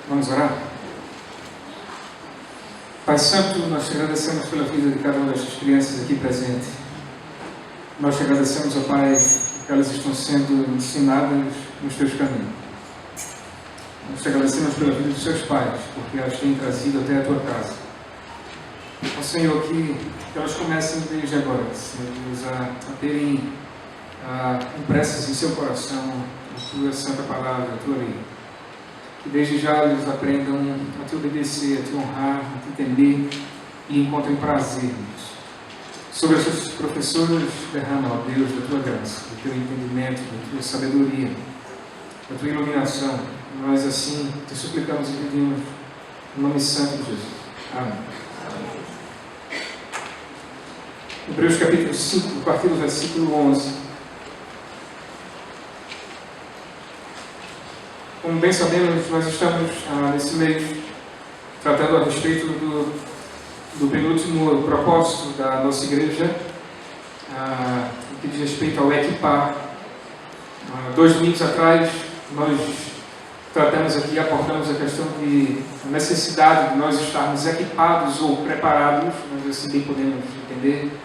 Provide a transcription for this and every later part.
Vamos orar? Pai Santo, nós te agradecemos pela vida de cada uma destas crianças aqui presente. Nós te agradecemos, ó Pai, que elas estão sendo ensinadas nos teus caminhos. Nós te agradecemos pela vida dos seus pais, porque elas têm trazido até a tua casa. Ó Senhor, que elas comecem desde agora, Senhor, a terem impressas em seu coração a tua santa palavra, a tua lei. Que desde já eles aprendam a te obedecer, a te honrar, a te entender e encontrem prazer nisso. Sobre as suas professoras, derrama, ó Deus, da tua graça, do teu entendimento, da tua sabedoria, da tua iluminação. Nós assim te suplicamos e pedimos no nome santo de Jesus. Amém. Hebreus capítulo 5, a partir do versículo 11. Como bem sabemos, nós estamos nesse mês tratando a respeito do penúltimo propósito da nossa igreja, que diz respeito ao equipar. 2 domingos atrás, nós tratamos aqui, abordamos a questão de a necessidade de nós estarmos equipados ou preparados, nós assim bem podemos entender,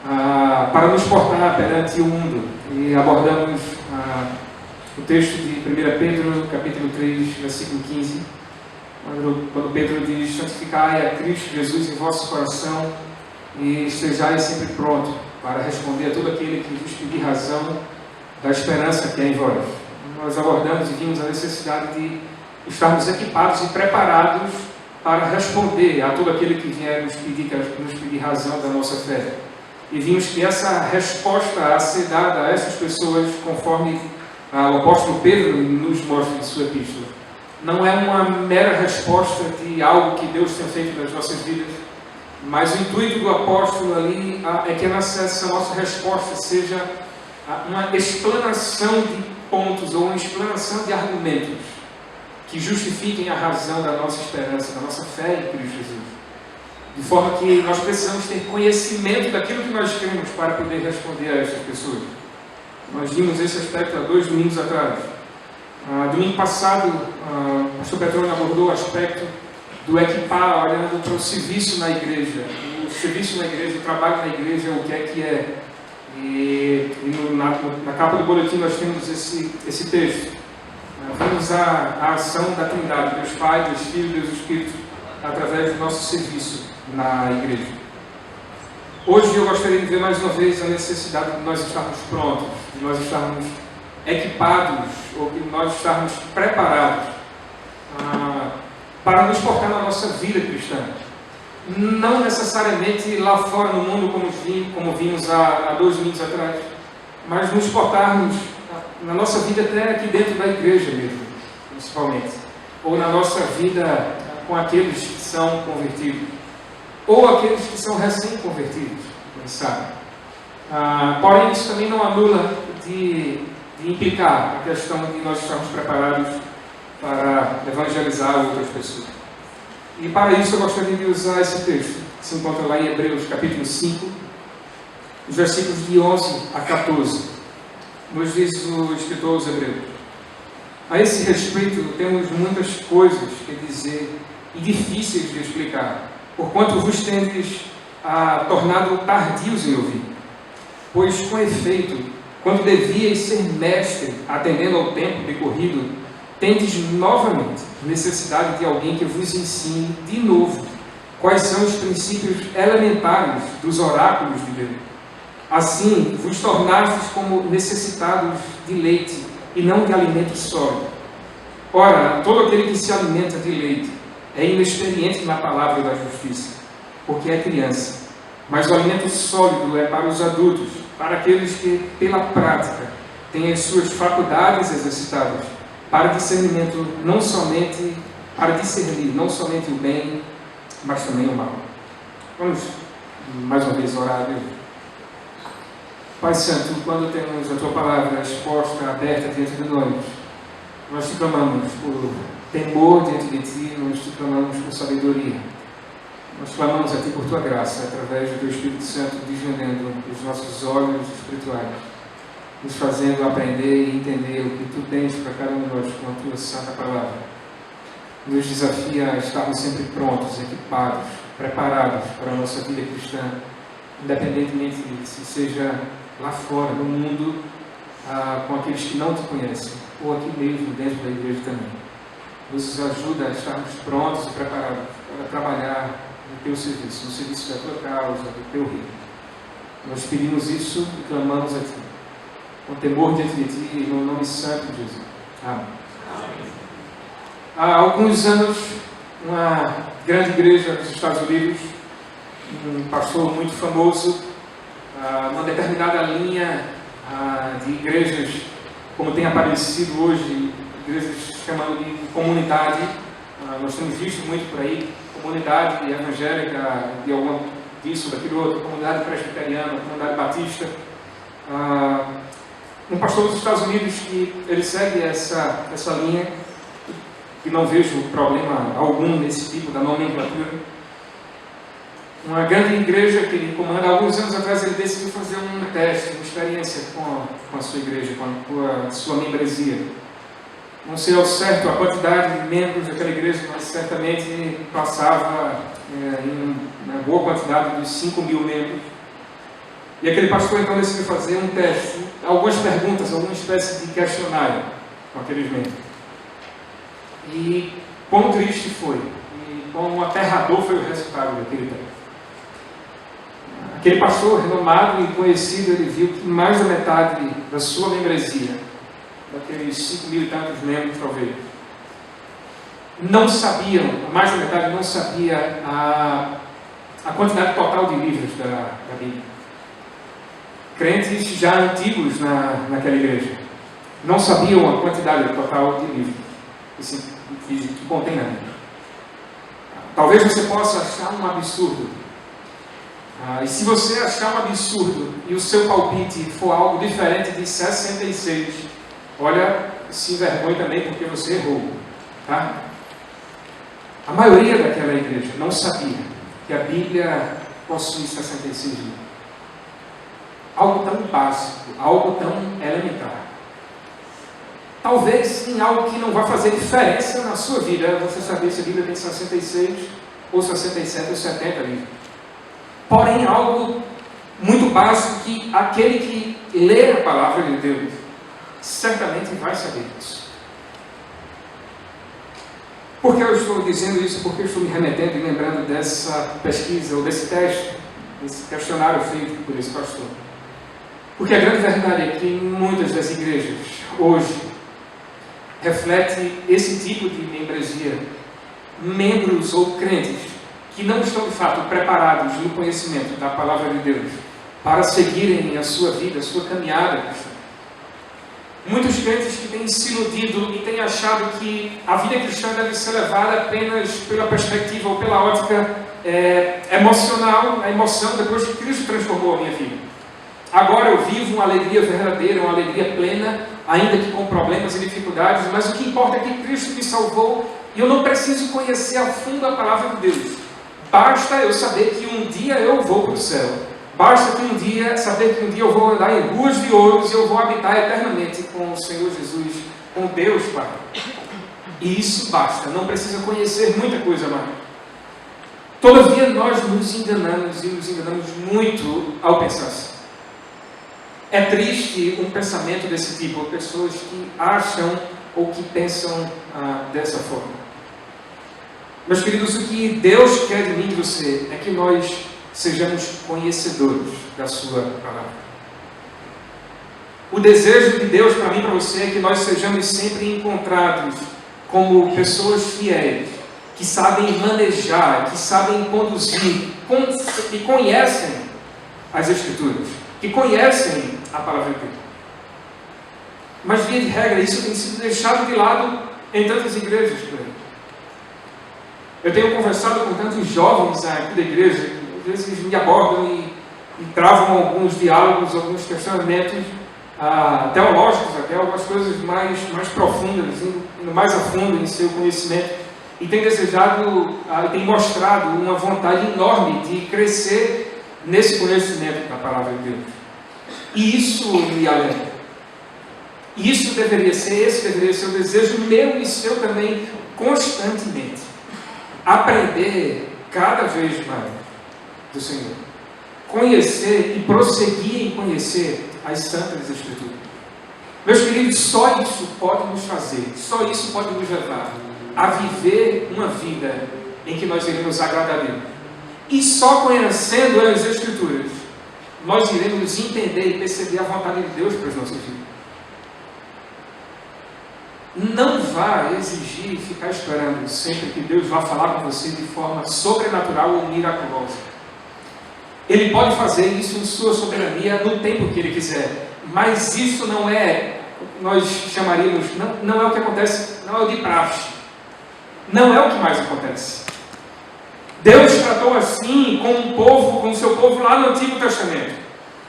para nos portar perante o mundo. E abordamos o texto de 1 Pedro, capítulo 3, versículo 15, quando Pedro diz: santificai a Cristo Jesus em vosso coração e estejai sempre pronto para responder a todo aquele que vos pedir razão da esperança que é em vós. Nós abordamos e vimos a necessidade de estarmos equipados e preparados para responder a todo aquele que vier nos pedir razão da nossa fé. E vimos que essa resposta a ser dada a essas pessoas, conforme o apóstolo Pedro nos mostra em sua epístola, não é uma mera resposta de algo que Deus tem feito nas nossas vidas, mas o intuito do apóstolo ali é que essa nossa resposta seja uma explanação de pontos ou uma explanação de argumentos que justifiquem a razão da nossa esperança, da nossa fé em Cristo Jesus. De forma que nós precisamos ter conhecimento daquilo que nós cremos para poder responder a essas pessoas. Nós vimos esse aspecto há 2 domingos atrás. Domingo passado, o pastor Petrone abordou o aspecto do equipar, olhando para o serviço na igreja. O serviço na igreja, o trabalho na igreja, o que é. E na capa do boletim nós temos esse texto. Vimos a ação da Trindade, Deus Pai, Deus Filho, Deus Espírito, através do nosso serviço na igreja. Hoje eu gostaria de ver mais uma vez a necessidade de nós estarmos prontos, de nós estarmos equipados, ou de nós estarmos preparados para nos portar na nossa vida cristã. Não necessariamente lá fora no mundo, como vimos há 2 domingos atrás, mas nos portarmos na nossa vida até aqui dentro da igreja mesmo, principalmente. Ou na nossa vida com aqueles que são convertidos. Ou aqueles que são recém-convertidos, quem sabe. Porém, isso também não anula de implicar a questão de nós estarmos preparados para evangelizar outras pessoas. E para isso eu gostaria de usar esse texto, que se encontra lá em Hebreus, capítulo 5, os versículos de 11 a 14. Nos diz o escritor aos Hebreus: a esse respeito temos muitas coisas que dizer e difíceis de explicar, porquanto vos tendes tornado tardios em ouvir. Pois, com efeito, quando devíeis ser mestre, atendendo ao tempo decorrido, tendes novamente necessidade de alguém que vos ensine de novo quais são os princípios elementares dos oráculos de Deus. Assim, vos tornastes como necessitados de leite e não de alimento sólido. Ora, todo aquele que se alimenta de leite é inexperiente na palavra da justiça, porque é criança. Mas o alimento sólido é para os adultos, para aqueles que, pela prática, têm as suas faculdades exercitadas, para discernimento para discernir não somente o bem, mas também o mal. Vamos mais uma vez orar a Deus. Pai Santo, quando temos a Tua palavra exposta, aberta diante de nós te clamamos por temor diante de Ti, nós te clamamos por sabedoria. Nós clamamos a Ti por Tua graça, através do Teu Espírito Santo, desvendando os nossos olhos espirituais, nos fazendo aprender e entender o que Tu tens para cada um de nós com a Tua santa palavra. nos desafia a estarmos sempre prontos, equipados, preparados para a nossa vida cristã, independentemente se seja lá fora, no mundo, com aqueles que não te conhecem, ou aqui mesmo, dentro da igreja também. Nos ajuda a estarmos prontos e preparados para trabalhar no teu serviço, no serviço da tua causa, do teu reino. Nós pedimos isso e clamamos a ti, com temor diante de ti, e no nome santo de Jesus. Amém. Há alguns anos, uma grande igreja nos Estados Unidos, um pastor muito famoso, uma determinada linha de igrejas, como tem aparecido hoje, igrejas chamando de comunidade. Nós temos visto muito por aí, comunidade evangélica, de alguma disso, daquilo outro, comunidade presbiteriana, comunidade batista. Um pastor dos Estados Unidos que ele segue essa linha, e não vejo problema algum nesse tipo da nomenclatura. Uma grande igreja que ele comanda, alguns anos atrás ele decidiu fazer um teste, uma experiência com a sua igreja, com a sua membresia. Não sei ao certo a quantidade de membros daquela igreja, mas certamente passava em uma boa quantidade dos 5.000 membros. E aquele pastor então decidiu fazer um teste, algumas perguntas, alguma espécie de questionário com aqueles membros. E quão triste foi, e quão aterrador foi o resultado daquele teste. Aquele pastor renomado e conhecido, ele viu que mais da metade da sua membresia, daqueles 5.000 e tantos membros talvez, não sabiam, mais da metade não sabia a quantidade total de livros da Bíblia. Crentes já antigos naquela igreja não sabiam a quantidade total de livros que contém na Bíblia. Talvez você possa achar um absurdo. E se você achar um absurdo e o seu palpite for algo diferente de 66, olha, se envergonhe também porque você errou. Tá? A maioria daquela igreja não sabia que a Bíblia possui 66 livros. Algo tão básico, algo tão elementar. Talvez em algo que não vai fazer diferença na sua vida, você saber se a Bíblia tem 66, ou 67, ou 70 livros. Porém, algo muito básico que aquele que lê a palavra de Deus certamente vai saber disso. Por que eu estou dizendo isso? Porque eu estou me remetendo e lembrando dessa pesquisa, ou desse teste, desse questionário feito por esse pastor. Porque a grande verdade é que em muitas das igrejas, hoje, reflete esse tipo de membresia, membros ou crentes que não estão de fato preparados no conhecimento da palavra de Deus para seguirem a sua vida, a sua caminhada cristã. Muitos crentes que têm se iludido e têm achado que a vida cristã deve ser levada apenas pela perspectiva ou pela ótica emocional, a emoção depois que Cristo transformou a minha vida. Agora eu vivo uma alegria verdadeira, uma alegria plena, ainda que com problemas e dificuldades, mas o que importa é que Cristo me salvou e eu não preciso conhecer a fundo a palavra de Deus. Basta eu saber que um dia eu vou para o céu. Basta que saber que um dia eu vou andar em ruas de ouros e eu vou habitar eternamente com o Senhor Jesus, com Deus Pai. E isso basta, não precisa conhecer muita coisa mais. Todavia nós nos enganamos e nos enganamos muito ao pensar assim. É triste um pensamento desse tipo, pessoas que acham ou que pensam dessa forma. Meus queridos, o que Deus quer de mim e de você é que nós sejamos conhecedores da sua palavra. O desejo de Deus para mim e para você é que nós sejamos sempre encontrados como pessoas fiéis, que sabem manejar, que sabem conduzir, que conhecem as Escrituras, que conhecem a palavra de Deus. Mas, via de regra, isso tem sido deixado de lado em tantas igrejas por aí. Eu tenho conversado com tantos jovens aqui da igreja, que às vezes me abordam e travam alguns diálogos, alguns questionamentos teológicos, até algumas coisas mais profundas, indo mais a fundo em seu conhecimento, e tem desejado, tem mostrado uma vontade enorme de crescer nesse conhecimento da palavra de Deus. E isso me alegra. Esse deveria ser o desejo meu e seu também, constantemente aprender cada vez mais do Senhor. Conhecer e prosseguir em conhecer as Santas Escrituras. Meus queridos, só isso pode nos fazer, só isso pode nos levar a viver uma vida em que nós iremos agradar a Deus. E só conhecendo as Escrituras, nós iremos entender e perceber a vontade de Deus para as nossas vidas. Não vá exigir ficar esperando sempre que Deus vá falar com você de forma sobrenatural ou miraculosa. Ele pode fazer isso em sua soberania no tempo que Ele quiser. Mas isso não é, nós chamaríamos, não é o que acontece, não é o de praxe. Não é o que mais acontece. Deus tratou assim com o povo, com o seu povo lá no Antigo Testamento.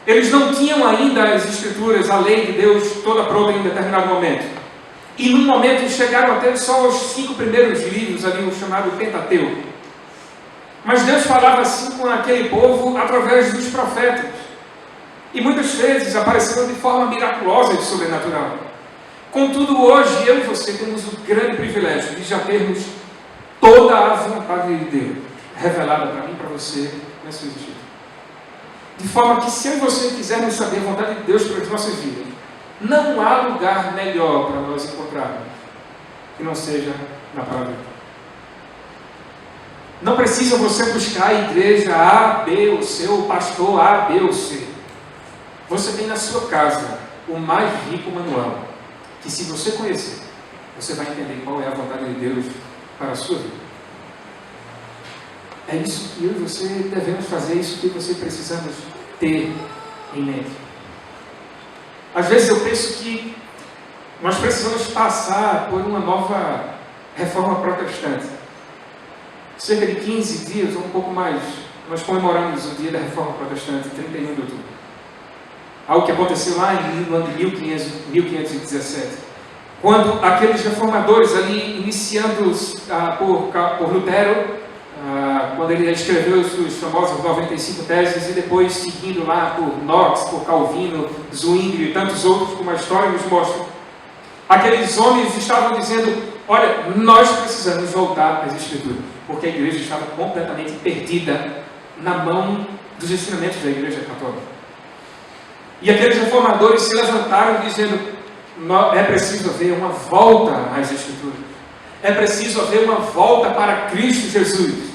Eles não tinham ainda as Escrituras, a lei de Deus toda pronta em um determinado momento. E num momento chegaram a ter só os 5 primeiros livros, ali o chamado Pentateuco. Mas Deus falava assim com aquele povo através dos profetas. E muitas vezes apareceram de forma miraculosa e sobrenatural. Contudo, hoje eu e você temos o grande privilégio de já termos toda a vontade de Deus revelada para mim e para você nas suas escrituras. De forma que se eu e você quisermos saber a vontade de Deus para as nossas vidas, não há lugar melhor para nós encontrarmos que não seja na palavra de Deus. Não precisa você buscar a igreja A, B ou C, ou pastor A, B ou C. Você tem na sua casa o mais rico manual, que se você conhecer, você vai entender qual é a vontade de Deus para a sua vida. É isso que eu e você devemos fazer, é isso que você precisamos ter em mente. Às vezes eu penso que nós precisamos passar por uma nova reforma protestante. Cerca de 15 dias, ou um pouco mais, nós comemoramos o dia da reforma protestante, 31 de outubro. Algo que aconteceu lá no ano de 1517. Quando aqueles reformadores ali, iniciando por Lutero, quando ele escreveu suas famosas 95 teses, e depois seguindo lá por Knox, por Calvino, Zwingli e tantos outros, como a história nos mostra, aqueles homens estavam dizendo: olha, nós precisamos voltar às Escrituras, porque a igreja estava completamente perdida na mão dos ensinamentos da igreja católica. E aqueles reformadores se levantaram dizendo: é preciso haver uma volta às Escrituras. É preciso haver uma volta para Cristo Jesus.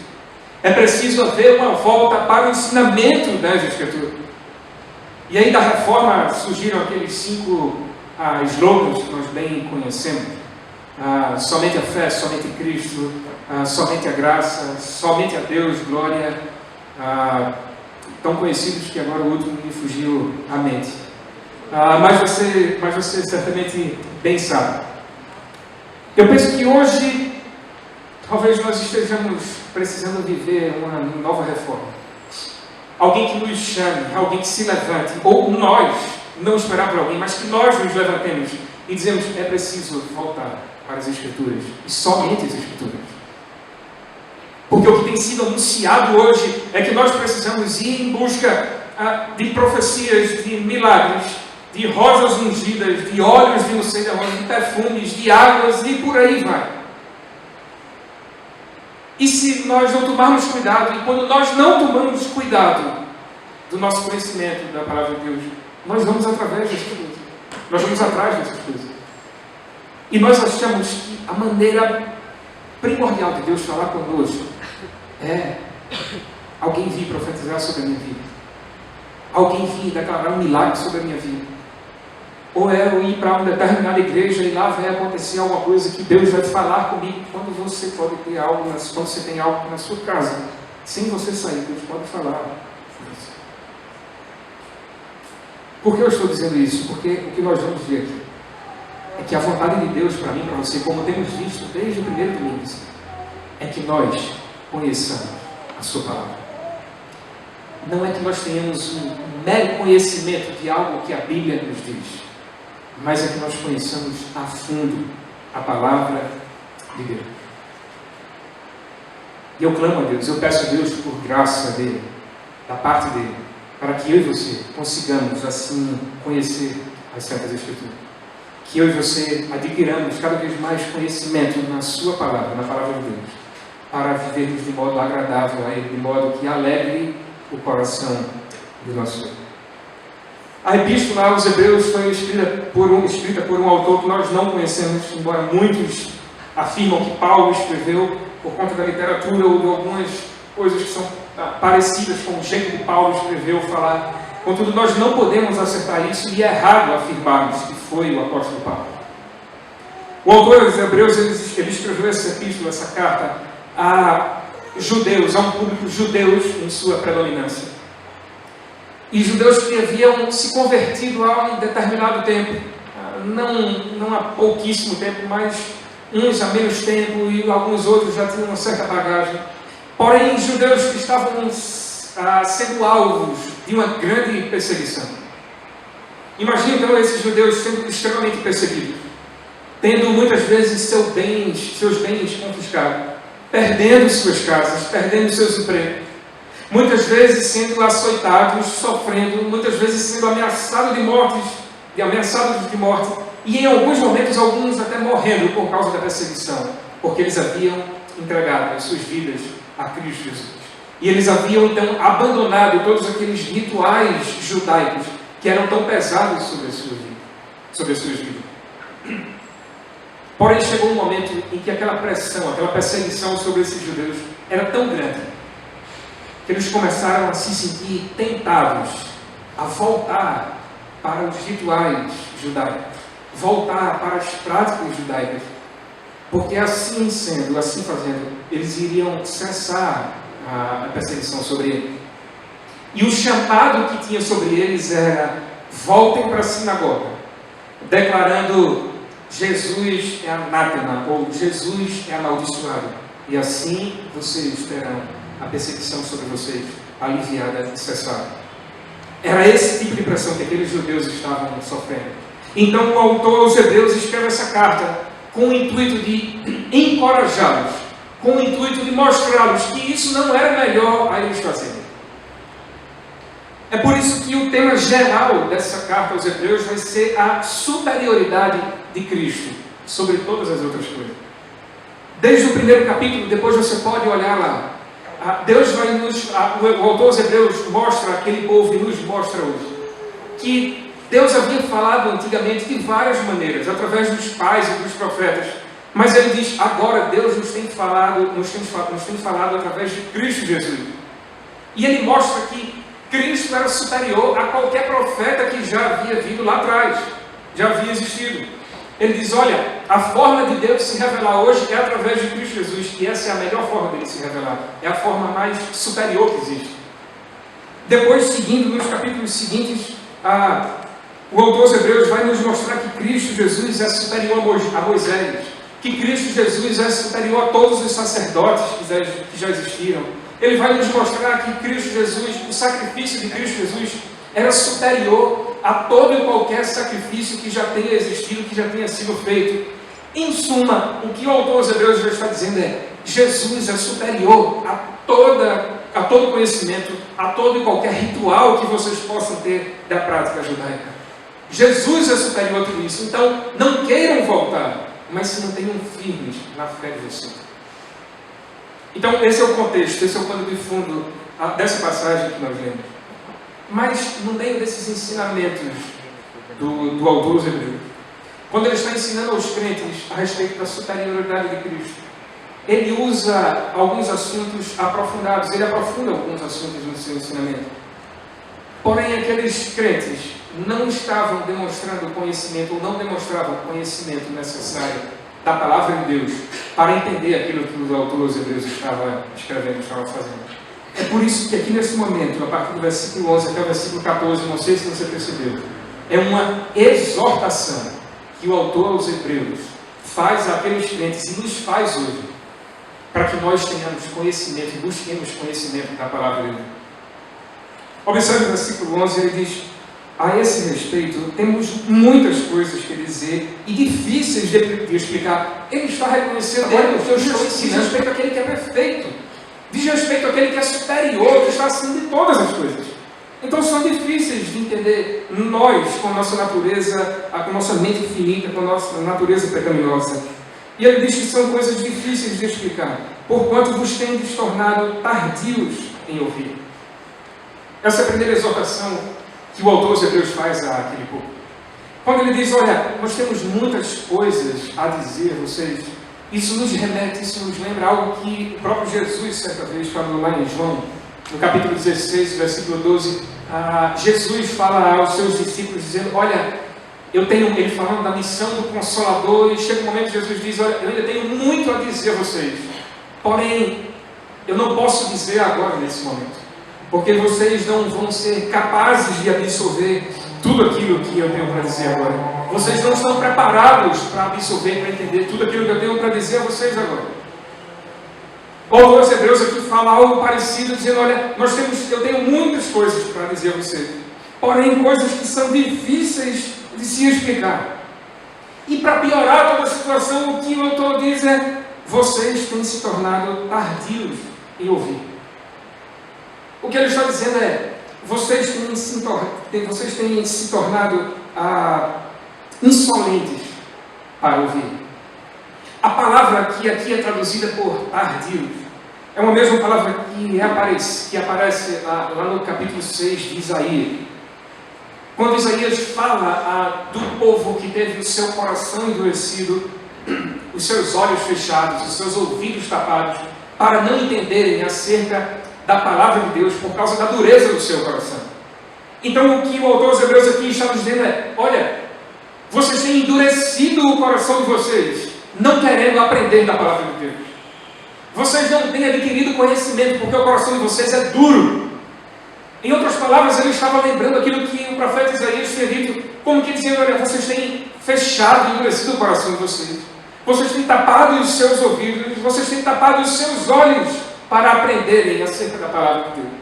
É preciso haver uma volta para o ensinamento das Escrituras. E aí da reforma surgiram aqueles 5 slogans que nós bem conhecemos. Somente a fé, somente Cristo, somente a graça, somente a Deus, glória, tão conhecidos que agora o último me fugiu à mente. Mas você certamente bem sabe. Eu penso que hoje talvez nós estejamos precisando viver uma nova reforma. Alguém que nos chame, alguém que se levante, ou nós, não esperar por alguém, mas que nós nos levantemos e dizemos: é preciso voltar para as Escrituras, e somente as Escrituras. Porque o que tem sido anunciado hoje é que nós precisamos ir em busca de profecias, de milagres, de rosas ungidas, de óleos de não sei de onde, de perfumes, de águas, e por aí vai. E se nós não tomarmos cuidado, e quando nós não tomamos cuidado do nosso conhecimento da palavra de Deus, nós vamos através dessas coisas. Nós vamos atrás dessas coisas. E nós achamos que a maneira primordial de Deus falar conosco é alguém vir profetizar sobre a minha vida. Alguém vir declarar um milagre sobre a minha vida. Ou é eu ir para uma determinada igreja e lá vai acontecer alguma coisa que Deus vai falar comigo. Quando você pode ter algo, quando você tem algo na sua casa, sem você sair, Deus pode falar. Por que eu estou dizendo isso? Porque o que nós vamos ver aqui é que a vontade de Deus para mim e para você, como temos visto desde o primeiro domingo, é que nós conheçamos a sua palavra. Não é que nós tenhamos um mero conhecimento de algo que a Bíblia nos diz, mas é que nós conheçamos a fundo a palavra de Deus. E eu clamo a Deus, eu peço a Deus por graça dele, da parte dele, para que eu e você consigamos assim conhecer as Santas Escrituras. que eu e você adquiramos cada vez mais conhecimento na sua palavra, na palavra de Deus, para vivermos de modo agradável a Ele, de modo que alegre o coração do nosso Deus. A epístola aos Hebreus foi escrita por um autor que nós não conhecemos, embora muitos afirmam que Paulo escreveu por conta da literatura ou de algumas coisas que são parecidas com o jeito que Paulo escreveu falar. Contudo, nós não podemos acertar isso e é errado afirmarmos que foi o apóstolo Paulo. O autor dos Hebreus, ele escreveu essa epístola, essa carta, a judeus, a um público judeus em sua predominância. E judeus que haviam se convertido há um determinado tempo, não há pouquíssimo tempo, mas uns há menos tempo e alguns outros já tinham uma certa bagagem. Porém, judeus que estavam sendo alvos de uma grande perseguição. Imagina então esses judeus sendo extremamente perseguidos, tendo muitas vezes seus bens confiscados, perdendo suas casas, perdendo seus empregos, muitas vezes sendo açoitados, sofrendo, muitas vezes sendo ameaçados de morte, e em alguns momentos alguns até morrendo por causa da perseguição, porque eles haviam entregado as suas vidas a Cristo Jesus. E eles haviam então abandonado todos aqueles rituais judaicos que eram tão pesados sobre as suas vidas. Porém, chegou um momento em que aquela pressão, aquela perseguição sobre esses judeus era tão grande que eles começaram a se sentir tentados a voltar para os rituais judaicos, voltar para as práticas judaicas, porque assim sendo, assim fazendo, eles iriam cessar a perseguição sobre ele. E o chamado que tinha sobre eles era: voltem para a sinagoga, declarando Jesus é anátema, ou Jesus é amaldiçoado, e assim vocês terão a perseguição sobre vocês aliviada e cessada. Era esse tipo de pressão que aqueles judeus estavam sofrendo. Então o autor aos Hebreus escreve essa carta com o intuito de encorajá-los, com o intuito de mostrar-los que isso não era melhor a eles fazerem. É por isso que o tema geral dessa carta aos Hebreus vai ser a superioridade de Cristo sobre todas as outras coisas. Desde o primeiro capítulo, depois você pode olhar lá, Deus vai o autor aos Hebreus mostra aquele povo e nos mostra hoje que Deus havia falado antigamente de várias maneiras, através dos pais e dos profetas. Mas ele diz: agora Deus nos tem falado através de Cristo Jesus. E ele mostra que Cristo era superior a qualquer profeta que já havia vindo lá atrás, já havia existido. Ele diz: olha, a forma de Deus se revelar hoje é através de Cristo Jesus, e essa é a melhor forma dele se revelar, é a forma mais superior que existe. Depois, seguindo nos capítulos seguintes, o autor aos Hebreus vai nos mostrar que Cristo Jesus é superior a Moisés, que Cristo Jesus é superior a todos os sacerdotes que já existiram. Ele vai nos mostrar que Cristo Jesus, o sacrifício de Cristo Jesus, era superior a todo e qualquer sacrifício que já tenha existido, que já tenha sido feito. Em suma, o que o autor aos Hebreus já está dizendo é: Jesus é superior a todo conhecimento, a todo e qualquer ritual que vocês possam ter da prática judaica. Jesus é superior a tudo isso. Então, não queiram voltar, mas se mantenham firmes na fé de vocês. Então, esse é o contexto, esse é o pano de fundo dessa passagem que nós lemos. Mas, no meio desses ensinamentos do autor aos Hebreus, quando ele está ensinando aos crentes a respeito da superioridade de Cristo, ele usa alguns assuntos aprofundados, ele aprofunda alguns assuntos no seu ensinamento. Porém, aqueles crentes não estavam demonstrando conhecimento, ou não demonstravam conhecimento necessário da palavra de Deus para entender aquilo que o autor aos Hebreus estava escrevendo, estava fazendo. É por isso que aqui nesse momento, a partir do versículo 11 até o versículo 14, não sei se você percebeu, é uma exortação que o autor aos Hebreus faz àqueles crentes e nos faz hoje, para que nós tenhamos conhecimento e busquemos conhecimento da palavra de Deus. Observe o versículo 11, ele diz: a esse respeito, temos muitas coisas que dizer e difíceis de explicar. Ele está reconhecendo, olha, o que eu estou ensinando, diz respeito àquele que é perfeito, diz respeito àquele que é superior, que está acima de todas as coisas. Então são difíceis de entender nós, com a nossa natureza, com a nossa mente finita, com a nossa natureza pecaminosa. E ele diz que são coisas difíceis de explicar, porquanto vos tendes tornado tardios em ouvir. Essa é a primeira exortação que o autor dos Hebreus faz àquele povo. Quando ele diz, olha, nós temos muitas coisas a dizer a vocês, isso nos remete, isso nos lembra algo que o próprio Jesus, certa vez, falou lá em João, no capítulo 16, versículo 12, Jesus fala aos seus discípulos, dizendo, olha, ele falando da missão do Consolador, e chega um momento que Jesus diz, olha, eu ainda tenho muito a dizer a vocês, porém, eu não posso dizer agora, nesse momento, porque vocês não vão ser capazes de absorver tudo aquilo que eu tenho para dizer agora. Vocês não estão preparados para absorver, para entender tudo aquilo que eu tenho para dizer a vocês agora. O autor aos Hebreus aqui fala algo parecido, dizendo, olha, eu tenho muitas coisas para dizer a vocês, porém coisas que são difíceis de se explicar. E para piorar toda a situação, o que o autor diz é, vocês têm se tornado tardios em ouvir. O que ele está dizendo é, vocês têm se tornado insolentes para ouvir. A palavra que aqui é traduzida por tardios é uma mesma palavra que aparece lá no capítulo 6 de Isaías. Quando Isaías fala do povo que teve o seu coração endurecido, os seus olhos fechados, os seus ouvidos tapados, para não entenderem acerca da palavra de Deus por causa da dureza do seu coração. Então o que o autor dos Hebreus aqui está nos dizendo é, olha, vocês têm endurecido o coração de vocês, não querendo aprender da palavra de Deus. Vocês não têm adquirido conhecimento porque o coração de vocês é duro. Em outras palavras, ele estava lembrando aquilo que o profeta Isaías tinha dito, como que dizendo, olha, vocês têm fechado e endurecido o coração de vocês. Vocês têm tapado os seus ouvidos, vocês têm tapado os seus olhos para aprenderem acerca da palavra de Deus.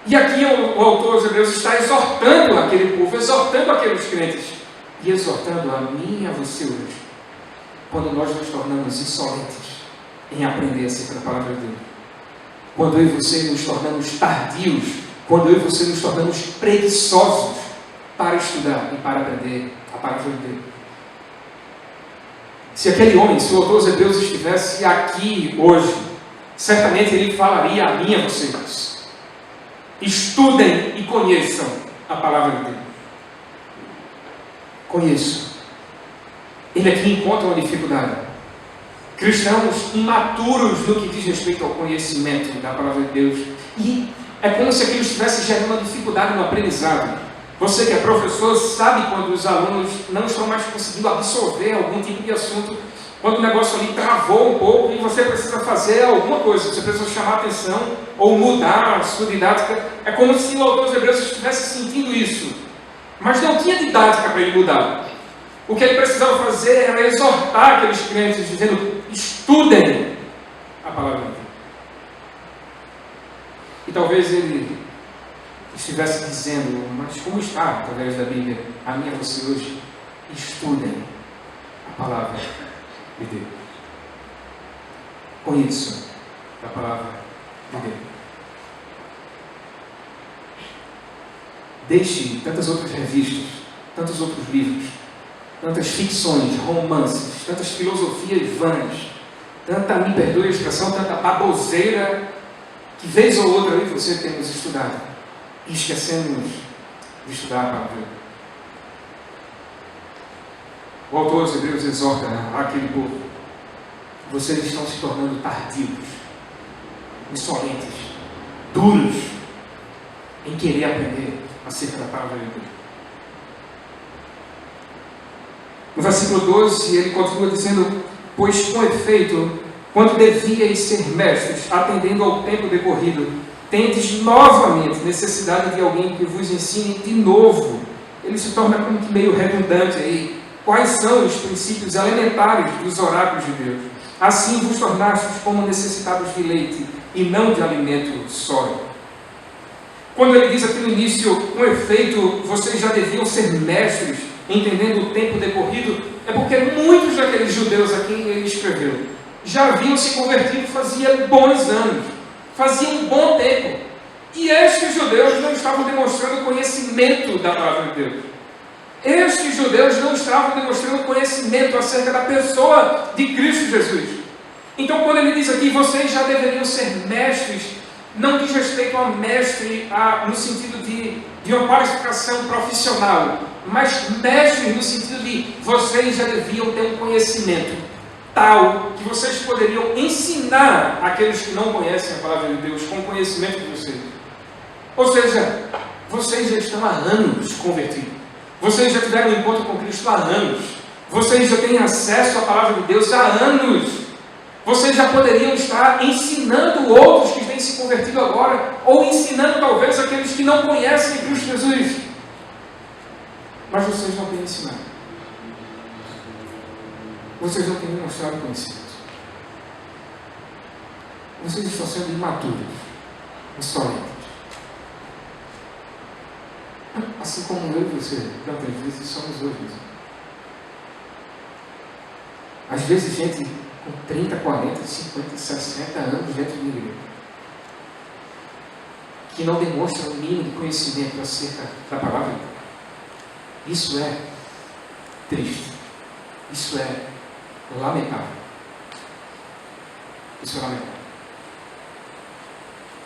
E aqui o autor dos Hebreus está exortando aquele povo, exortando aqueles crentes, e exortando a mim e a você hoje, quando nós nos tornamos insolentes em aprender acerca da palavra de Deus. Quando eu e você nos tornamos tardios, quando eu e você nos tornamos preguiçosos para estudar e para aprender a palavra de Deus. Se aquele homem, se o autor dos Hebreus estivesse aqui hoje, certamente ele falaria a mim e a vocês: estudem e conheçam a palavra de Deus. Conheçam. Ele aqui encontra uma dificuldade. Cristãos imaturos no que diz respeito ao conhecimento da palavra de Deus. E é como se aquilo estivesse gerando uma dificuldade no aprendizado. Você que é professor sabe quando os alunos não estão mais conseguindo absorver algum tipo de assunto, quando o negócio ali travou um pouco e você precisa fazer alguma coisa, você precisa chamar a atenção ou mudar a sua didática. É como se o autor dos Hebreus estivesse sentindo isso, mas não tinha didática para ele mudar. O que ele precisava fazer era exortar aqueles crentes, dizendo: estudem a palavra de Deus. E talvez ele estivesse dizendo, mas como está através da Bíblia, a mim e a você hoje, estudem a palavra de Deus. Conheçam a palavra de Deus. Deixe tantas outras revistas, tantos outros livros, tantas ficções, romances, tantas filosofias vãs, tanta, me perdoe a expressão, tanta baboseira que vez ou outra eu e você temos estudado e esquecemos de estudar a palavra. O autor dos Hebreus exorta aquele povo: vocês estão se tornando tardios, insolentes, duros em querer aprender acerca da palavra de Deus. No versículo 12, ele continua dizendo: pois com efeito, quando devíeis ser mestres, atendendo ao tempo decorrido, tendes novamente necessidade de alguém que vos ensine de novo. Ele se torna como que meio redundante aí. Quais são os princípios elementares dos oráculos de Deus? Assim vos tornastes como necessitados de leite e não de alimento sólido. Quando ele diz aqui no início, com efeito, vocês já deviam ser mestres, entendendo o tempo decorrido, é porque muitos daqueles judeus a quem ele escreveu já haviam se convertido fazia bons anos, fazia um bom tempo. E estes judeus não estavam demonstrando conhecimento da palavra de Deus. Estes judeus não estavam demonstrando conhecimento acerca da pessoa de Cristo Jesus. Então, quando ele diz aqui, vocês já deveriam ser mestres, não diz respeito a mestre no sentido de uma qualificação profissional, mas mestres no sentido de vocês já deviam ter um conhecimento tal que vocês poderiam ensinar aqueles que não conhecem a palavra de Deus com o conhecimento de vocês. Ou seja, vocês já estão há anos convertidos. Vocês já tiveram um encontro com Cristo há anos. Vocês já têm acesso à palavra de Deus há anos. Vocês já poderiam estar ensinando outros que têm se convertido agora, ou ensinando talvez aqueles que não conhecem Cristo Jesus. Mas vocês não têm ensinado. Vocês não têm demonstrado conhecimento. Vocês estão sendo imaturos, insolentes. Assim como eu e você, tantas vezes somos hoje. Às vezes, gente com 30, 40, 50, 60 anos dentro de igreja, que não demonstra o mínimo de conhecimento acerca da palavra. Isso é triste. Isso é lamentável. Isso é lamentável.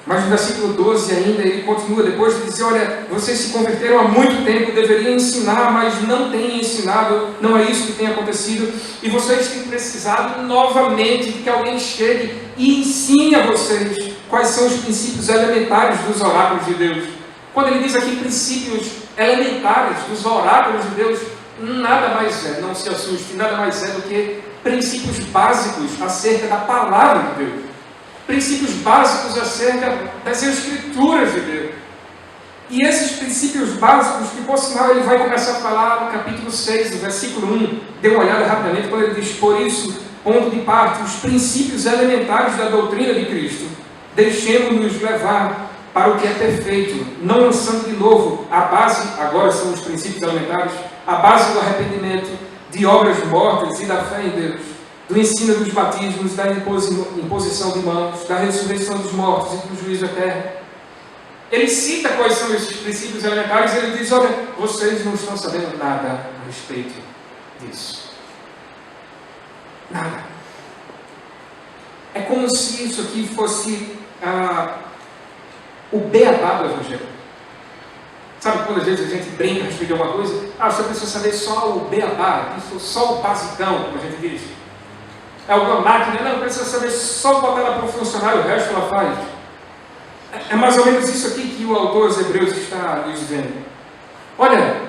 Mas no versículo 12 ainda, ele continua depois de dizer, olha, vocês se converteram há muito tempo, deveriam ensinar, mas não têm ensinado, não é isso que tem acontecido, e vocês têm precisado novamente de que alguém chegue e ensine a vocês quais são os princípios elementares dos oráculos de Deus. Quando ele diz aqui princípios elementares dos oráculos de Deus, nada mais é, não se assuste, nada mais é do que princípios básicos acerca da palavra de Deus. Princípios básicos acerca das Escrituras de Deus. E esses princípios básicos, que por sinal ele vai começar a falar no capítulo 6, no versículo 1, dê uma olhada rapidamente, quando ele diz, por isso, ponto de parte, os princípios elementares da doutrina de Cristo, deixemos-nos levar para o que é perfeito, não lançando de novo a base, agora são os princípios elementares, a base do arrependimento, de obras mortas e da fé em Deus, do ensino dos batismos, da imposição de mãos, da ressurreição dos mortos e do juízo eterno. Ele cita quais são esses princípios elementares e ele diz, olha, vocês não estão sabendo nada a respeito disso. Nada. É como se isso aqui fosse o beabá do Evangelho. Sabe quando às vezes a gente brinca a respeito de alguma coisa? Você precisa saber só o beabá, só o basicão, como a gente diz. É alguma máquina, não, precisa saber só botar ela para funcionar e o resto ela faz. É mais ou menos isso aqui que o autor aos Hebreus está nos dizendo. Olha,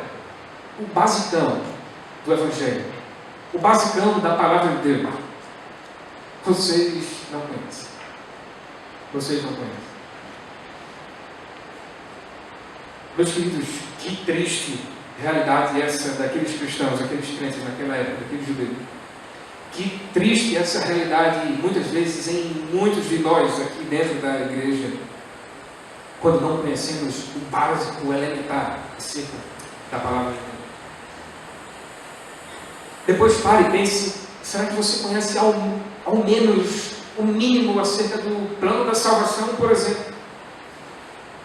o basicão do Evangelho, o basicão da palavra de Deus, vocês não conhecem. Vocês não conhecem. Meus queridos, que triste realidade essa daqueles cristãos, aqueles crentes naquela época, daqueles judeus. Que triste essa realidade, muitas vezes, em muitos de nós aqui dentro da igreja, quando não conhecemos o básico, o elementar acerca da palavra de Deus. Depois pare e pense, será que você conhece ao menos o mínimo acerca do plano da salvação, por exemplo?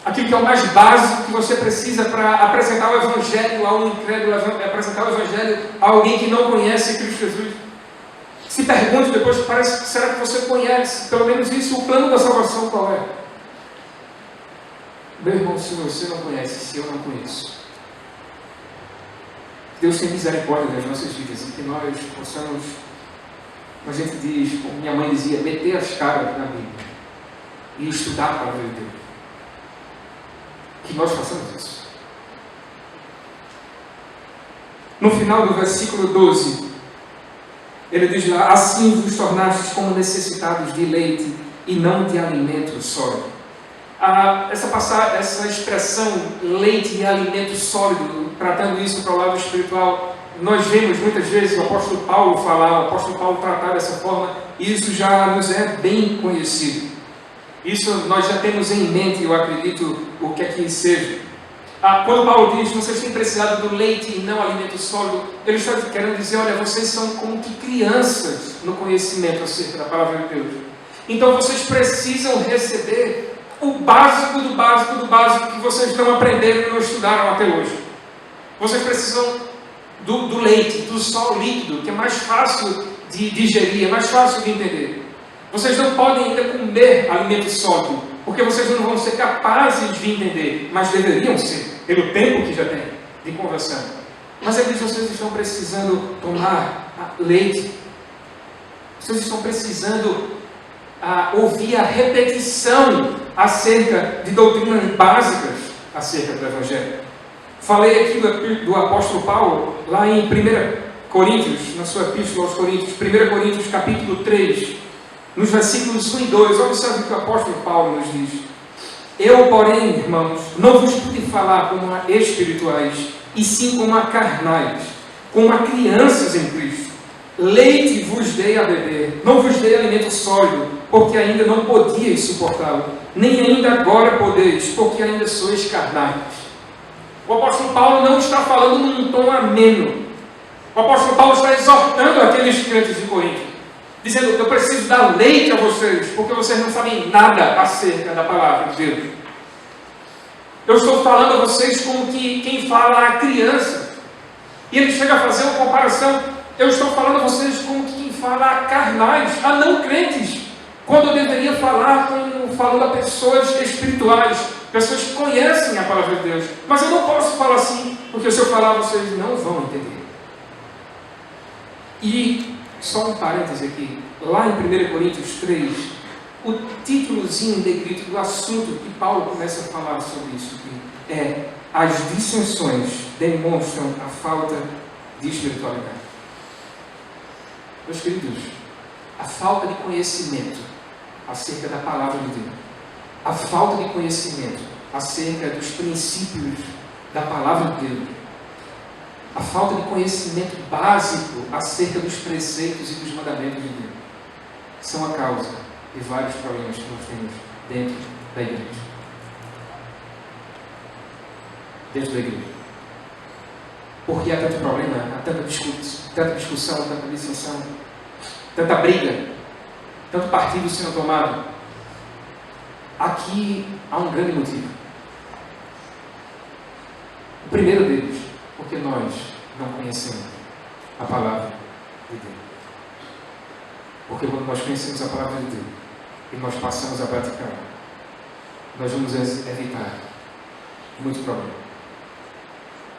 Aquilo que é o mais básico que você precisa para apresentar o Evangelho a um incrédulo, apresentar o Evangelho a alguém que não conhece Cristo Jesus. Se pergunte depois, será que você conhece, pelo menos isso, o plano da salvação qual é? Meu irmão, se você não conhece, se eu não conheço, Deus tem misericórdia das nossas vidas, e que nós possamos, como a gente diz, como minha mãe dizia, meter as caras na Bíblia e estudar a palavra de Deus. Que nós façamos isso. No final do versículo 12, ele diz lá, assim vos tornastes como necessitados de leite e não de alimento sólido. Essa expressão leite e alimento sólido, tratando isso para o lado espiritual, nós vemos muitas vezes o apóstolo Paulo falar, o apóstolo Paulo tratar dessa forma, e isso já nos é bem conhecido. Isso nós já temos em mente, eu acredito, o que é que seja. Quando Paulo diz, vocês têm precisado do leite e não alimento sólido, ele está querendo dizer, olha, vocês são como que crianças no conhecimento acerca da palavra de Deus. Então vocês precisam receber o básico do básico do básico que vocês não aprenderam e não estudaram até hoje. Vocês precisam do leite, do só líquido, que é mais fácil de digerir, é mais fácil de entender. Vocês não podem ainda comer alimento sólido, porque vocês não vão ser capazes de entender, mas deveriam ser, pelo tempo que já tem de conversão. Mas é que vocês estão precisando tomar leite. Vocês estão precisando ouvir a repetição acerca de doutrinas básicas acerca do Evangelho. Falei aqui do apóstolo Paulo, lá em 1 Coríntios, na sua epístola aos Coríntios, 1 Coríntios capítulo 3, nos versículos 1 e 2, observe o que o apóstolo Paulo nos diz. Eu, porém, irmãos, não vos pude falar como a espirituais, e sim como a carnais, como a crianças em Cristo. Leite vos dei a beber, não vos dei alimento sólido, porque ainda não podíeis suportá-lo, nem ainda agora podeis, porque ainda sois carnais. O apóstolo Paulo não está falando num tom ameno. O apóstolo Paulo está exortando aqueles crentes de Corinto, dizendo: eu preciso dar leite a vocês, porque vocês não sabem nada acerca da palavra de Deus. Eu estou falando a vocês como que quem fala a criança. E ele chega a fazer uma comparação. Eu estou falando a vocês como que quem fala a carnais, a não crentes, quando eu deveria falar falando a pessoas espirituais, pessoas que conhecem a palavra de Deus. Mas eu não posso falar assim, porque se eu falar, vocês não vão entender. E só um parêntese aqui, lá em 1 Coríntios 3, o títulozinho negrito do assunto que Paulo começa a falar sobre isso aqui é: as dissensões demonstram a falta de espiritualidade. Meus queridos, a falta de conhecimento acerca da palavra de Deus, a falta de conhecimento acerca dos princípios da palavra de Deus, a falta de conhecimento básico acerca dos preceitos e dos mandamentos de Deus, são a causa de vários problemas que nós temos dentro da igreja. Dentro da igreja. Porque há tanto problema, há tanta discussão, tanta dissensão, tanta briga, tanto partido sendo tomado. Aqui há um grande motivo. O primeiro deles, porque nós não conhecemos a palavra de Deus. Porque quando nós conhecemos a palavra de Deus e nós passamos a praticar, nós vamos evitar muito problema,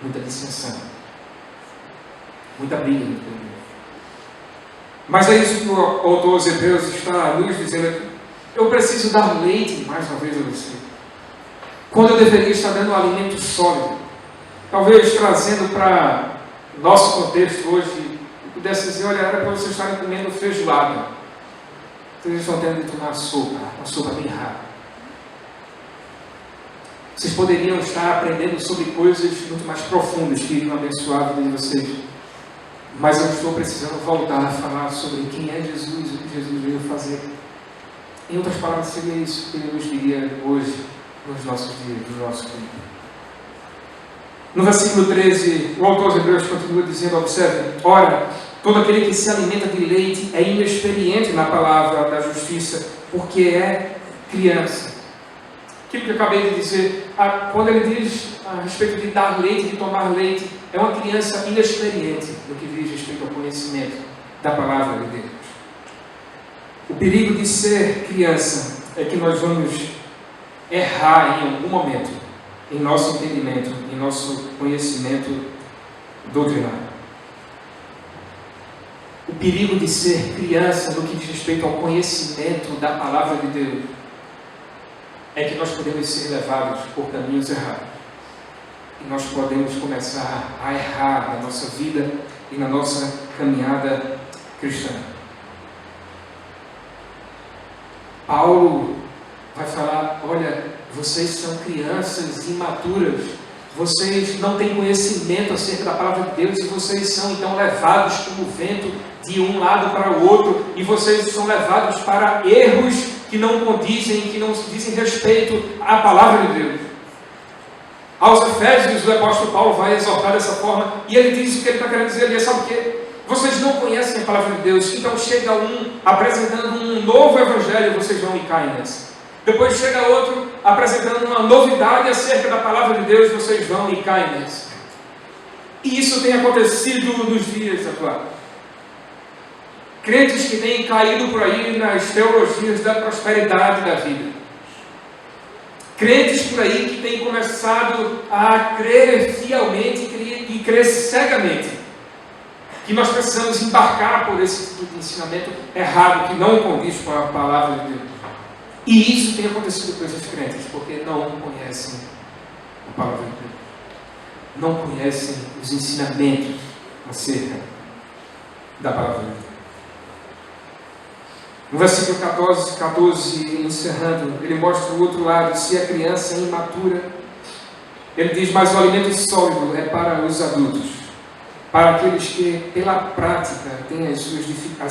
muita dissensão, muita briga. Mas é isso que o autor aos Hebreus está nos dizendo aqui. Eu preciso dar leite, mais uma vez a você, quando eu deveria estar dando um alimento sólido. Talvez trazendo para nosso contexto hoje, eu pudesse dizer: olha, era para vocês estarem comendo feijoada. Vocês estão tendo de tomar sopa, uma sopa bem rara. Vocês poderiam estar aprendendo sobre coisas muito mais profundas que iriam abençoar a vida de vocês. Mas eu estou precisando voltar a falar sobre quem é Jesus, o que Jesus veio fazer. Em outras palavras, seria isso que ele nos diria hoje, nos nossos dias, no nosso tempo. No versículo 13, o autor aos Hebreus continua dizendo: observe, ora, todo aquele que se alimenta de leite é inexperiente na palavra da justiça, porque é criança. Aquilo que eu acabei de dizer, quando ele diz a respeito de dar leite, de tomar leite, é uma criança inexperiente no que diz respeito ao conhecimento da palavra de Deus. O perigo de ser criança é que nós vamos errar em algum momento em nosso entendimento, em nosso conhecimento doutrinário. O perigo de ser criança no que diz respeito ao conhecimento da palavra de Deus é que nós podemos ser levados por caminhos errados. E nós podemos começar a errar na nossa vida e na nossa caminhada cristã. Paulo vai falar: olha, vocês são crianças imaturas, vocês não têm conhecimento acerca da palavra de Deus, e vocês são então levados como vento de um lado para o outro, e vocês são levados para erros que não condizem, que não dizem respeito à palavra de Deus. Aos Efésios, o apóstolo Paulo vai exortar dessa forma, e ele diz o que ele está querendo dizer ali, sabe o quê? Vocês não conhecem a palavra de Deus, então chega um apresentando um novo evangelho e vocês vão e caem nessa. Depois chega outro apresentando uma novidade acerca da palavra de Deus, vocês vão e caem nessa. E isso tem acontecido nos dias atuais. Crentes que têm caído por aí nas teologias da prosperidade da vida. Crentes por aí que têm começado a crer fielmente e crer cegamente que nós precisamos embarcar por esse tipo de ensinamento errado, que não condiz com a palavra de Deus. E isso tem acontecido com esses crentes, porque não conhecem a palavra de Deus. Não conhecem os ensinamentos acerca da palavra de Deus. No versículo 14, encerrando, ele mostra o outro lado. Se a criança é imatura, ele diz, mas o alimento sólido é para os adultos, para aqueles que pela prática têm as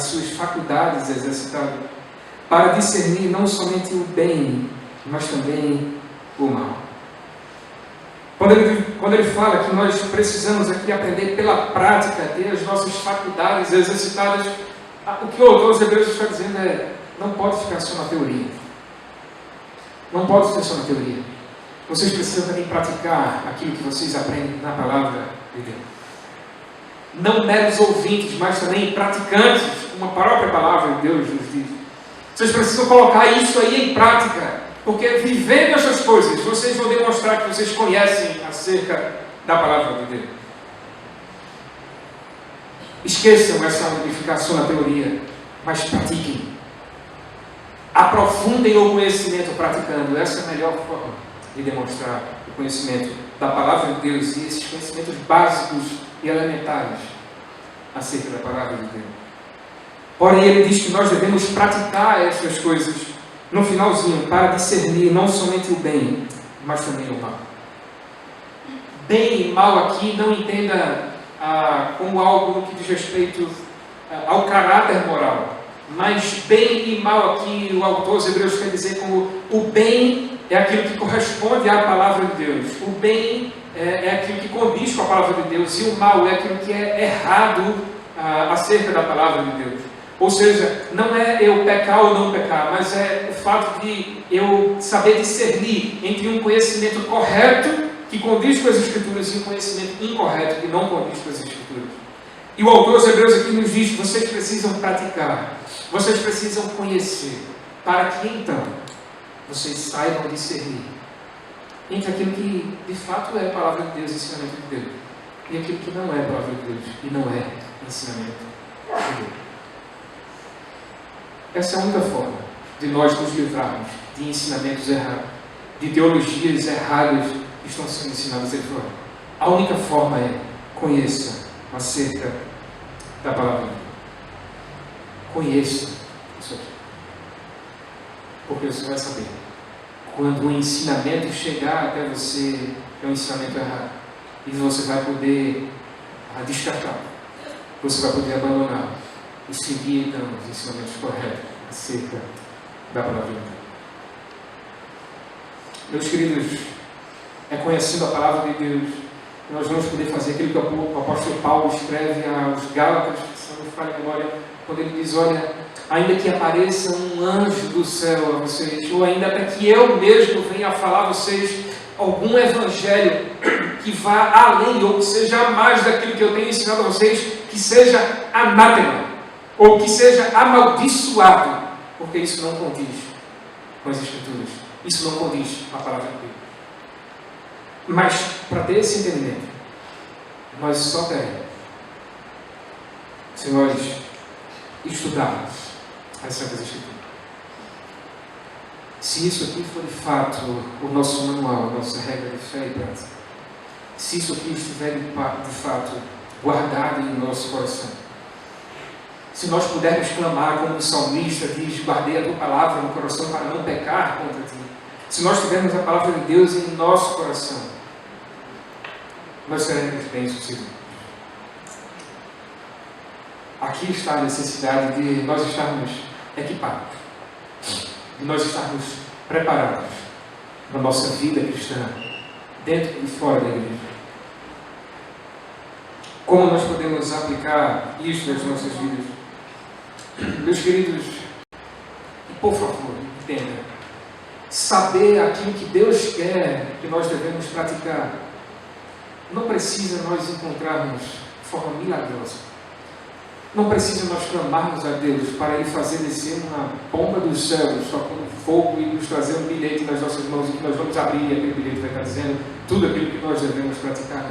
suas faculdades exercitadas, para discernir não somente o bem, mas também o mal. Quando ele fala que nós precisamos aqui aprender pela prática, ter as nossas faculdades exercitadas, o que o autor dos Hebreus está dizendo é, não pode ficar só na teoria. Não pode ficar só na teoria. Vocês precisam também praticar aquilo que vocês aprendem na palavra de Deus. Não meros ouvintes, mas também praticantes, como a própria palavra de Deus nos diz. Vocês precisam colocar isso aí em prática, porque vivendo essas coisas, vocês vão demonstrar que vocês conhecem acerca da palavra de Deus. Esqueçam essa unificação na teoria, mas pratiquem. Aprofundem o conhecimento praticando. Essa é a melhor forma de demonstrar o conhecimento da palavra de Deus e esses conhecimentos básicos e elementares acerca da palavra de Deus. Porém, ele diz que nós devemos praticar essas coisas no finalzinho, para discernir não somente o bem, mas também o mal. Bem e mal aqui não entenda como algo no que diz respeito ao caráter moral, mas bem e mal aqui o autor dos Hebreus quer dizer como o bem é aquilo que corresponde à palavra de Deus, o bem é aquilo que condiz com a palavra de Deus, e o mal é aquilo que é errado acerca da palavra de Deus. Ou seja, não é eu pecar ou não pecar, mas é o fato de eu saber discernir entre um conhecimento correto que condiz com as Escrituras e um conhecimento incorreto que não condiz com as Escrituras. E o autor dos Hebreus aqui nos diz que vocês precisam praticar, vocês precisam conhecer, para que então vocês saibam discernir entre aquilo que de fato é a palavra de Deus, ensinamento de Deus, e aquilo que não é a palavra de Deus e não é ensinamento de Deus. Essa é a única forma de nós nos livrarmos de ensinamentos errados, de teologias erradas que estão sendo ensinadas aí fora. A única forma é conheça acerca da palavra de Deus. Conheça isso aqui. Porque você vai saber. Quando o ensinamento chegar até você, é um ensinamento errado. E você vai poder descartar. Você vai poder abandonar e seguir então os ensinamentos corretos acerca da palavra de Deus. Meus queridos, é conhecendo a palavra de Deus que nós vamos poder fazer aquilo que o apóstolo Paulo escreve aos Gálatas, se não me falha a memória, quando ele diz, olha, ainda que apareça um anjo do céu a vocês, ou ainda até que eu mesmo venha a falar a vocês algum evangelho que vá além, ou que seja mais daquilo que eu tenho ensinado a vocês, que seja anátema, ou que seja amaldiçoado, porque isso não condiz com as Escrituras, isso não condiz com a palavra de Deus. Mas, para ter esse entendimento, nós só teremos se nós estudarmos as Santas Escrituras. Se isso aqui for de fato o nosso manual, a nossa regra de fé e prática, se isso aqui estiver de fato guardado em nosso coração, se nós pudermos clamar como o salmista diz, guardei a tua palavra no coração para não pecar contra ti, se nós tivermos a palavra de Deus em nosso coração, nós seremos bem-sucedidos. Aqui está a necessidade de nós estarmos equipados, de nós estarmos preparados para a nossa vida cristã, dentro e fora da igreja. Como nós podemos aplicar isso nas nossas vidas? Meus queridos, por favor, entenda. saber aquilo que Deus quer que nós devemos praticar, não precisa nós encontrarmos de forma milagrosa. Não precisa nós clamarmos a Deus para Ele fazer descer uma bomba dos céus, tocando fogo e nos trazer um bilhete nas nossas mãos, e que nós vamos abrir e aquele bilhete vai estar dizendo tudo aquilo que nós devemos praticar.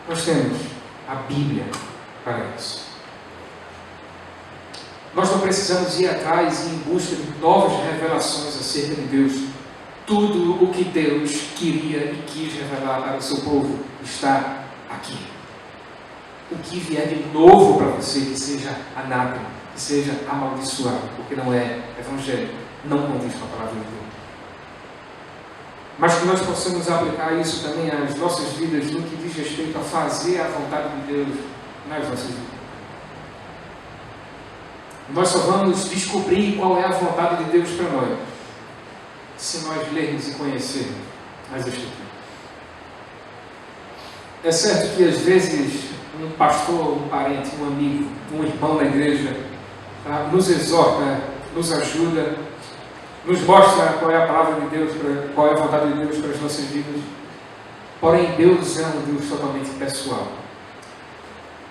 Nós temos a Bíblia para isso. Nós não precisamos ir atrás e em busca de novas revelações acerca de Deus. Tudo o que Deus queria e quis revelar para o seu povo está aqui. O que vier de novo para você, que seja anátema, que seja amaldiçoado, porque não é evangelho, não condiz com a palavra de Deus. Mas que nós possamos aplicar isso também às nossas vidas no que diz respeito a fazer a vontade de Deus nas nossas vidas. Nós só vamos descobrir qual é a vontade de Deus para nós se nós lermos e conhecermos as Escrituras. É certo que às vezes um pastor, um parente, um amigo, um irmão na igreja nos exorta, nos ajuda, nos mostra qual é a palavra de Deus, qual é a vontade de Deus para as nossas vidas. Porém, Deus é um Deus totalmente pessoal.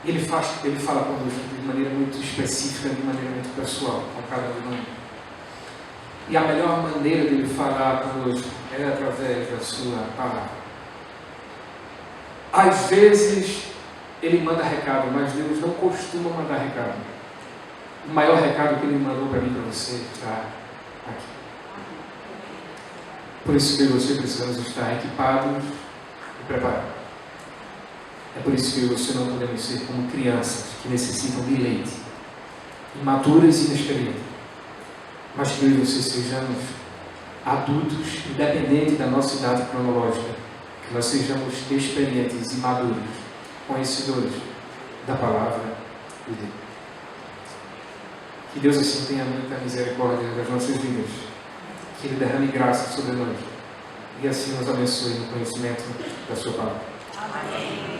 Ele fala conosco de maneira muito específica, de maneira muito pessoal, com cada um de nós. E a melhor maneira dele falar conosco é através da sua palavra. Às vezes, ele manda recado, mas Deus não costuma mandar recado. O maior recado que ele mandou para mim e para você está aqui. Por isso que eu e você precisamos estar equipados e preparados. É por isso que eu e você não podemos ser como crianças que necessitam de leite, imaturas e inexperientes. Mas que eu e você sejamos adultos, independente da nossa idade cronológica, que nós sejamos experientes e maduros, conhecedores da palavra de Deus. Que Deus assim tenha muita misericórdia das nossas vidas, que Ele derrame graça sobre nós e assim nos abençoe no conhecimento da sua palavra. Amém.